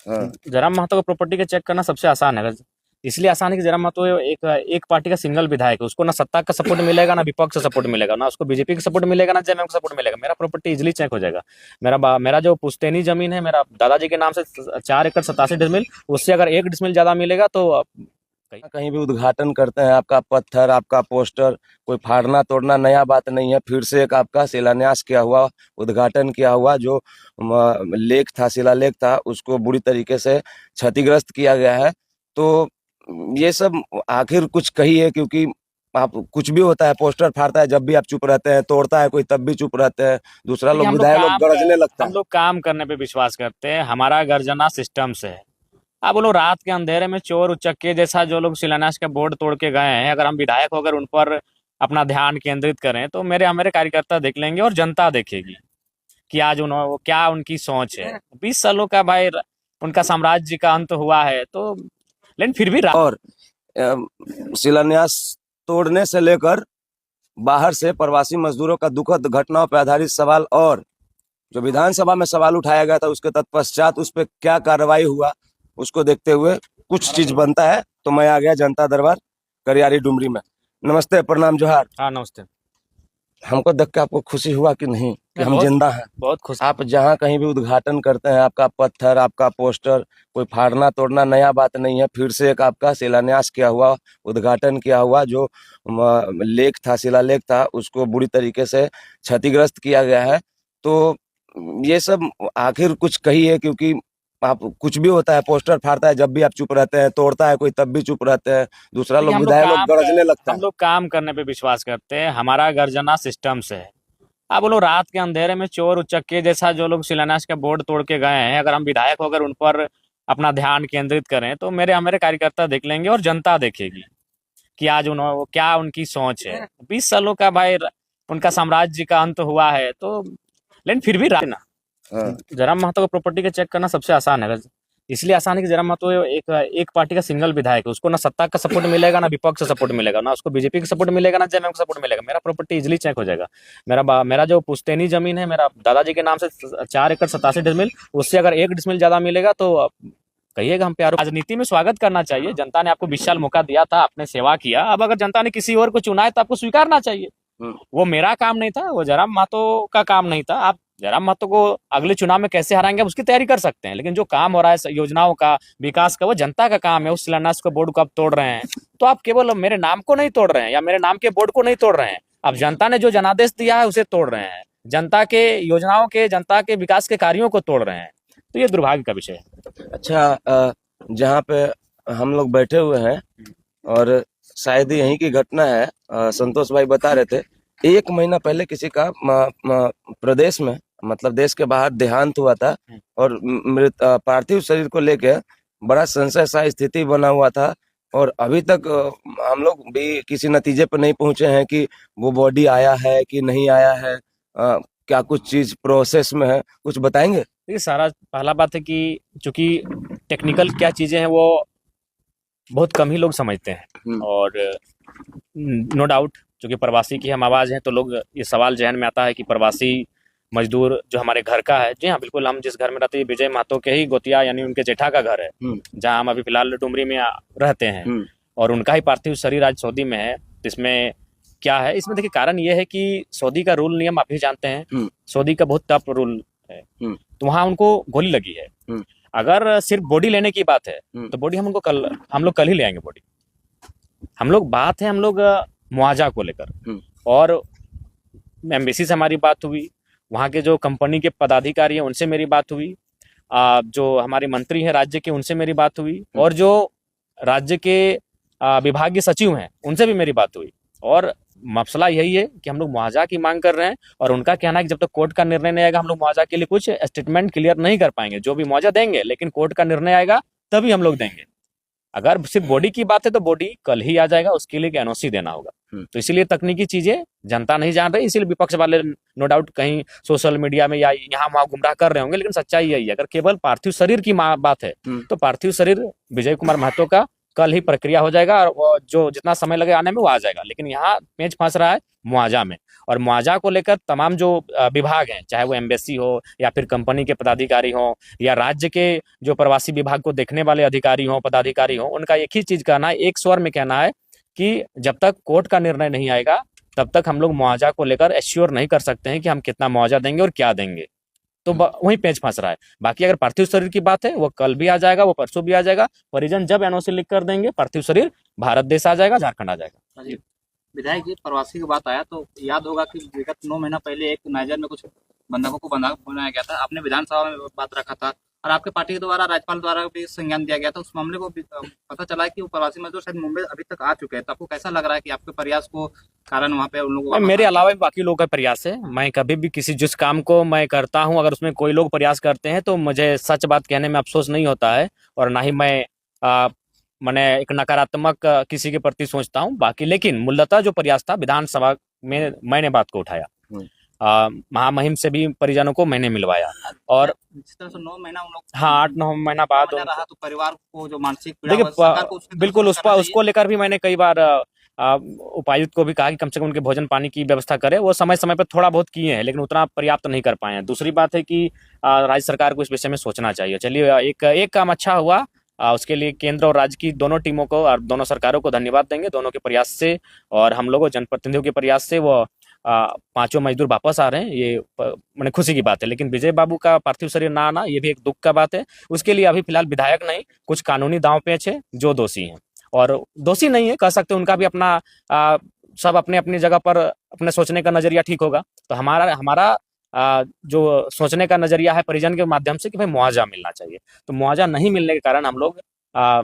जयराम महतो का प्रॉपर्टी का चेक करना सबसे आसान है। इसलिए आसान है कि जयराम महतो एक पार्टी का सिंगल विधायक है, उसको ना सत्ता का सपोर्ट मिलेगा, ना विपक्ष का सपोर्ट मिलेगा, ना उसको बीजेपी का सपोर्ट मिलेगा, ना जेएमएम का सपोर्ट मिलेगा। मेरा प्रॉपर्टी इजिली चेक हो जाएगा। मेरा जो पुश्तैनी जमीन है, मेरा दादाजी के नाम से 4 एकड़ 87 डिसमिल, उससे अगर 1 डिसमिल ज्यादा मिलेगा तो कहीं भी उद्घाटन करते हैं, आपका पत्थर, आपका पोस्टर, कोई फाड़ना तोड़ना नया बात नहीं है। फिर से एक आपका शिलान्यास किया हुआ, उद्घाटन किया हुआ जो लेख था, शिलालेख था, उसको बुरी तरीके से क्षतिग्रस्त किया गया है। तो ये सब आखिर कुछ कहिए, क्योंकि आप कुछ भी होता है, पोस्टर फाड़ता है जब भी आप चुप रहते हैं, तोड़ता है कोई तब भी चुप रहते हैं, दूसरा लोग विधायक लोग गरजने लगता है। हम लोग काम करने पे विश्वास करते हैं, हमारा गर्जना सिस्टम से है। आप बोलो रात के अंधेरे में चोर उचक्के जैसा जो लोग शिलान्यास का बोर्ड तोड़ के गए हैं, अगर हम विधायक होकर उन पर अपना ध्यान केंद्रित करें तो मेरे कार्यकर्ता देख लेंगे और जनता देखेगी कि आज उन्होंने क्या उनकी सोच है। 20 सालों का भाई उनका साम्राज्य का अंत हुआ है, तो लेकिन फिर भी और शिलान्यास तोड़ने से लेकर बाहर से प्रवासी मजदूरों का दुखद घटनाओं पर आधारित सवाल, और जो विधानसभा में सवाल उठाया गया था उसके तत्पश्चात उस पर क्या कार्रवाई हुआ, उसको देखते हुए कुछ चीज बनता है। तो मैं आ गया जनता दरबार करियारी डुमरी में। नमस्ते, प्रणाम, जोहार। हाँ नमस्ते। हमको देख के आपको खुशी हुआ कि नहीं कि हम जिंदा हैं? बहुत खुश। आप जहाँ कहीं भी उद्घाटन करते हैं, आपका पत्थर, आपका पोस्टर, कोई फाड़ना तोड़ना नया बात नहीं है। फिर से एक आपका शिलान्यास किया हुआ, उद्घाटन किया हुआ जो लेख था, शिलालेख था, उसको बुरी तरीके से क्षतिग्रस्त किया गया है। तो ये सब आखिर कुछ कहिए, क्योंकि आप कुछ भी होता है, पोस्टर फाड़ता है जब भी आप चुप रहते हैं, तोड़ता है कोई तब भी चुप रहते हैं, दूसरा लोग विधायक लोग गरजने लगता है। हम लोग काम करने पे विश्वास करते हैं, हमारा गर्जना सिस्टम से है। आप बोलो रात के अंधेरे में चोर उचक्के जैसा जो लोग शिलान्यास का बोर्ड तोड़ के गए हैं, अगर हम विधायक होकर उन पर अपना ध्यान केंद्रित करें तो मेरे कार्यकर्ता देख लेंगे और जनता देखेगी कि आज उन्होंने क्या उनकी सोच है। 20 सालों का भाई उनका साम्राज्य का अंत हुआ है, तो लेकिन फिर भी ना जयराम महतो का प्रॉपर्टी का चेक करना सबसे आसान है। इसलिए आसान है कि जयराम महतो एक पार्टी का सिंगल विधायक है, उसको ना सत्ता का सपोर्ट मिलेगा, ना विपक्ष का सपोर्ट मिलेगा, ना उसको बीजेपी का सपोर्ट मिलेगा, ना जेएमएम का सपोर्ट मिलेगा। मेरा प्रॉपर्टी इजिली चेक हो जाएगा। मेरा जो पुश्तैनी जमीन है, मेरा दादाजी के नाम से 4 एकड़ 87 डिसमिल, उससे अगर 1 डिसमिल ज्यादा मिलेगा तो कहिएगा हम प्यार। राजनीति में स्वागत करना चाहिए। जनता ने आपको 20 साल मौका दिया था, आपने सेवा किया। अब अगर जनता ने किसी और को चुना है तो आपको स्वीकारना चाहिए। वो मेरा काम नहीं था, वो जयराम महतो का काम नहीं था। आप जयराम महतो को अगले चुनाव में कैसे हराएंगे उसकी तैयारी कर सकते हैं, लेकिन जो काम हो रहा है योजनाओं का, विकास का, वो जनता का काम है। उस शिलान्यास को बोर्ड को आप तोड़ रहे हैं तो आप केवल मेरे नाम को नहीं तोड़ रहे हैं या मेरे नाम के बोर्ड को नहीं तोड़ रहे हैं, आप जनता ने जो जनादेश दिया है उसे तोड़ रहे हैं, जनता के योजनाओं के, जनता के विकास के कार्यों को तोड़ रहे हैं। तो ये दुर्भाग्य का विषय है। अच्छा, जहाँ पे हम लोग बैठे हुए हैं और शायद यहीं की घटना है, संतोष भाई बता रहे थे 1 महीना पहले किसी का प्रदेश में, मतलब देश के बाहर देहांत हुआ था, और मृत पार्थिव शरीर को लेके बड़ा संशय सा स्थिति बना हुआ था। और अभी तक हम लोग भी किसी नतीजे पर नहीं पहुंचे हैं कि वो बॉडी आया है कि नहीं आया है, क्या कुछ चीज प्रोसेस में है, कुछ बताएंगे? देखिए, सारा पहला बात है कि चूंकि टेक्निकल क्या चीजें हैं वो बहुत कम ही लोग समझते हैं, और नो डाउट चूंकि प्रवासी की हम आवाज हैं तो लोग ये सवाल जहन में आता है कि प्रवासी मजदूर जो हमारे घर का है। जी हाँ, बिल्कुल, हम जिस घर में रहते हैं विजय महतो के ही गोतिया यानी उनके जेठा का घर है, जहाँ हम अभी फिलहाल डुमरी में रहते हैं, और उनका ही पार्थिव शरीर आज सऊदी में है। इसमें क्या है, इसमें देखिए कारण ये है कि सऊदी का रूल नियम आप भी जानते हैं, सऊदी का बहुत टफ रूल है, तो वहाँ उनको गोली लगी है। अगर सिर्फ बॉडी लेने की बात है तो बॉडी हम लोग कल ही ले आएंगे बॉडी। हम लोग मुआवजा को लेकर, और एम्बेसी से हमारी बात हुई, वहाँ के जो कंपनी के पदाधिकारी हैं उनसे मेरी बात हुई, जो हमारे मंत्री हैं राज्य के उनसे मेरी बात हुई, और जो राज्य के विभागीय सचिव हैं उनसे भी मेरी बात हुई। और मसला यही है कि हम लोग मुआवजा की मांग कर रहे हैं, और उनका कहना है कि जब तक कोर्ट का निर्णय नहीं आएगा हम लोग मुआवजा के लिए कुछ स्टेटमेंट क्लियर नहीं कर पाएंगे। जो भी मुआवजा देंगे, लेकिन कोर्ट का निर्णय आएगा तभी हम लोग देंगे। अगर सिर्फ बॉडी की बात है तो बॉडी कल ही आ जाएगा, उसके लिए एनओसी देना होगा। तो इसीलिए तकनीकी चीजें जनता नहीं जान रही, इसीलिए विपक्ष वाले नो डाउट कहीं सोशल मीडिया में या यहाँ वहाँ गुमराह कर रहे होंगे, लेकिन सच्चाई यही है। अगर केवल पार्थिव शरीर की बात है तो पार्थिव शरीर विजय कुमार महतो का कल ही प्रक्रिया हो जाएगा और वो जो जितना समय लगे आने में वो आ जाएगा। लेकिन यहाँ पेंच फंस रहा है मुआवजा में, और मुआवजा को लेकर तमाम जो विभाग हैं, चाहे वो एम्बेसी हो या फिर कंपनी के पदाधिकारी हो या राज्य के जो प्रवासी विभाग को देखने वाले अधिकारी हो, पदाधिकारी हो, उनका एक ही चीज कहना है, एक स्वर में कहना है कि जब तक कोर्ट का निर्णय नहीं आएगा तब तक हम लोग मुआवजा को लेकर एश्योर नहीं कर सकते हैं कि हम कितना मुआवजा देंगे और क्या देंगे। तो वहीं पेंच फंस रहा है। बाकी अगर पार्थिव शरीर की बात है, वो कल भी आ जाएगा, वो परसों भी आ जाएगा। परिजन जब एनओसी लिख कर देंगे, पार्थिव शरीर भारत देश आ जाएगा, झारखंड आ जाएगा। जी विधायक जी, प्रवासी की बात आया तो याद होगा कि विगत 9 महीना पहले एक नाइजर में कुछ बंधकों को बंधक बनाया गया था, आपने विधानसभा में बात रखा था और आपके पार्टी के द्वारा, राज्यपाल द्वारा भी संज्ञान दिया गया था। उस मामले को पता चला है कि वो प्रवासी मजदूर शायद मुंबई अभी तक आ चुके हैं, तो आपको कैसा लग रहा है कि आपके प्रयास को कारण वहाँ पे उन लोगों मेरे अलावा भी बाकी लोगों का प्रयास है। मैं कभी भी किसी जिस काम को मैं करता हूं, अगर उसमें कोई लोग प्रयास करते हैं तो मुझे सच बात कहने में अफसोस नहीं होता है, और ना ही मैं मैंने एक नकारात्मक किसी के प्रति सोचता हूं। बाकी लेकिन मूलतः जो प्रयास था विधानसभा में मैंने बात को उठाया, महामहिम से भी परिजनों को मैंने मिलवाया, और जिस तरह से 9 महीना उन लोग, हाँ 8-9 महीना बाद रहा तो परिवार को जो मानसिक पीड़ा देखिए बिल्कुल उसको लेकर भी मैंने कई बार उपायुक्त को भी कहा कि कम से कम उनके भोजन पानी की व्यवस्था करे। वो समय समय पर थोड़ा बहुत किए हैं, लेकिन उतना पर्याप्त नहीं कर पाए हैं। दूसरी बात है कि राज्य सरकार को इस विषय में सोचना चाहिए। चलिए एक काम अच्छा हुआ, उसके लिए केंद्र और राज्य की दोनों टीमों को और दोनों सरकारों को धन्यवाद देंगे। दोनों के प्रयास से और हम लोगों जनप्रतिनिधियों के प्रयास से वो 5 मजदूर वापस आ रहे हैं, ये मैंने खुशी की बात है। लेकिन विजय बाबू का पार्थिव शरीर ना आना, ये भी एक दुख का बात है। उसके लिए अभी फिलहाल विधायक नहीं, कुछ कानूनी दांव पेच है जो दोषी हैं, और दोषी नहीं है कह सकते, उनका भी अपना सब अपने अपनी जगह पर अपने सोचने का नजरिया ठीक होगा। तो हमारा जो सोचने का नजरिया है परिजन के माध्यम से कि भाई मुआवजा मिलना चाहिए। तो मुआवजा नहीं मिलने के कारण हम लोग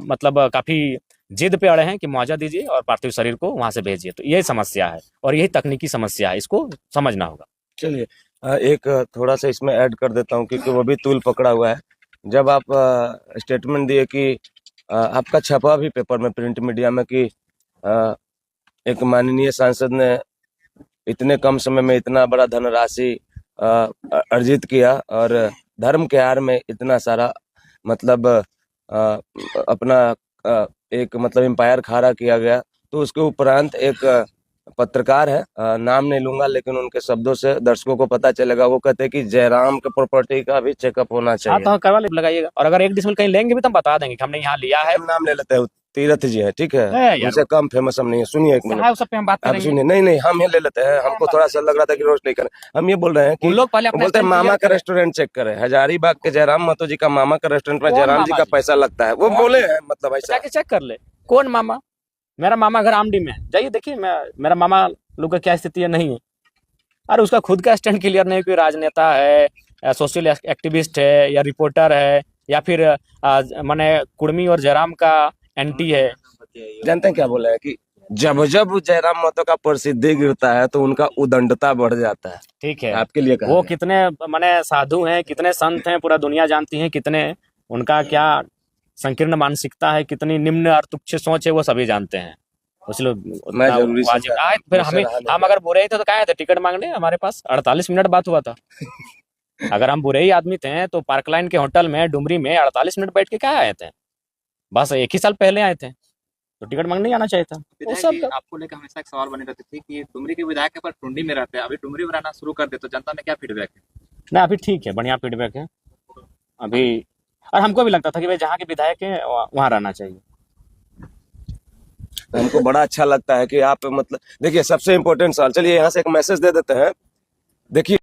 मतलब काफी जिद पे अड़े हैं कि मुआवजा दीजिए और पार्थिव शरीर को वहां से भेजिए। तो यही समस्या है और यही तकनीकी समस्या है, इसको समझना होगा। चलिए एक थोड़ा सा इसमें ऐड कर देता हूँ क्योंकि वो भी तूल पकड़ा हुआ है। जब आप स्टेटमेंट दिए कि आपका छपा भी पेपर में, प्रिंट मीडिया में, कि एक माननीय सांसद ने इतने कम समय में इतना बड़ा धनराशि अर्जित किया और धर्म के आड़ में इतना सारा मतलब अपना एक मतलब एम्पायर खड़ा किया गया। तो उसके उपरांत एक पत्रकार है, नाम नहीं लूंगा, लेकिन उनके शब्दों से दर्शकों को पता चलेगा। वो कहते हैं कि जयराम के प्रॉपर्टी का भी चेकअप होना चाहिए। तो करवा लगाइएगा, और अगर 1 डिसमिल कहीं लेंगे भी तो हम बता देंगे कि हमने यहाँ लिया है। नाम ले लेते हैं, तीरथ जी है, ठीक है, उनसे कम फेमस हम नहीं है। सुनिए एक मिनट, उस पे हम बात करेंगे। सुनिए, नहीं हम ये ले लेते हैं। हमको थोड़ा सा लग रहा था कि रोस्ट नहीं करें। हम ये बोल रहे हैं कि लोग पहले बोलते हैं मामा का रेस्टोरेंट चेक करें। हजारीबाग के जयराम महतो जी का मामा का रेस्टोरेंट में जयराम जी का पैसा लगता है, वो बोले हैं, मतलब ऐसा चेक कर ले। कौन मामा? मेरा मामा घर आमडी में है, जाइए देखिए मेरा मामा लोग का क्या स्थिति है, नहीं है। अरे उसका खुद का स्टैंड क्लियर नहीं, कोई राजनेता है, सोशल एक्टिविस्ट है, या रिपोर्टर है, या फिर माने कुर्मी और जयराम का एंटी है। जानते हैं क्या बोले हैं कि जब जब जयराम महतो का प्रसिद्धि गिरता है तो उनका उदंडता बढ़ जाता है। ठीक है, आपके लिए वो कितने माने साधु हैं, कितने संत हैं, पूरा दुनिया जानती है कितने, उनका क्या संकीर्ण मानसिकता है, कितनी निम्न और तुच्छ सोच है, वो सभी जानते हैं। इसलिए फिर हम अगर बुरे ही थे तो क्या थे टिकट मांगने? हमारे पास 48 मिनट बात हुआ था। अगर हम बुरे ही आदमी थे तो पार्क लाइन के होटल में डुमरी में 48 मिनट बैठ के क्या आए थे? बस 1 ही साल पहले आए थे, तो टिकट मांगने आना चाहिए था। वो सब आपको लेकर हमेशा एक सवाल बनी रहती थी कि डुमरी के विधायक के पर टुंडी में रहते हैं, अभी डुमरी में रहना शुरू कर दे तो जनता में क्या फीडबैक है? ना अभी ठीक है, बढ़िया फीडबैक है अभी, और हमको भी लगता था कि भाई जहाँ के विधायक है वहाँ रहना चाहिए। हमको बड़ा अच्छा लगता है कि आप मतलब देखिए, सबसे इम्पोर्टेंट सवाल, चलिए यहाँ से एक मैसेज दे देते हैं। देखिए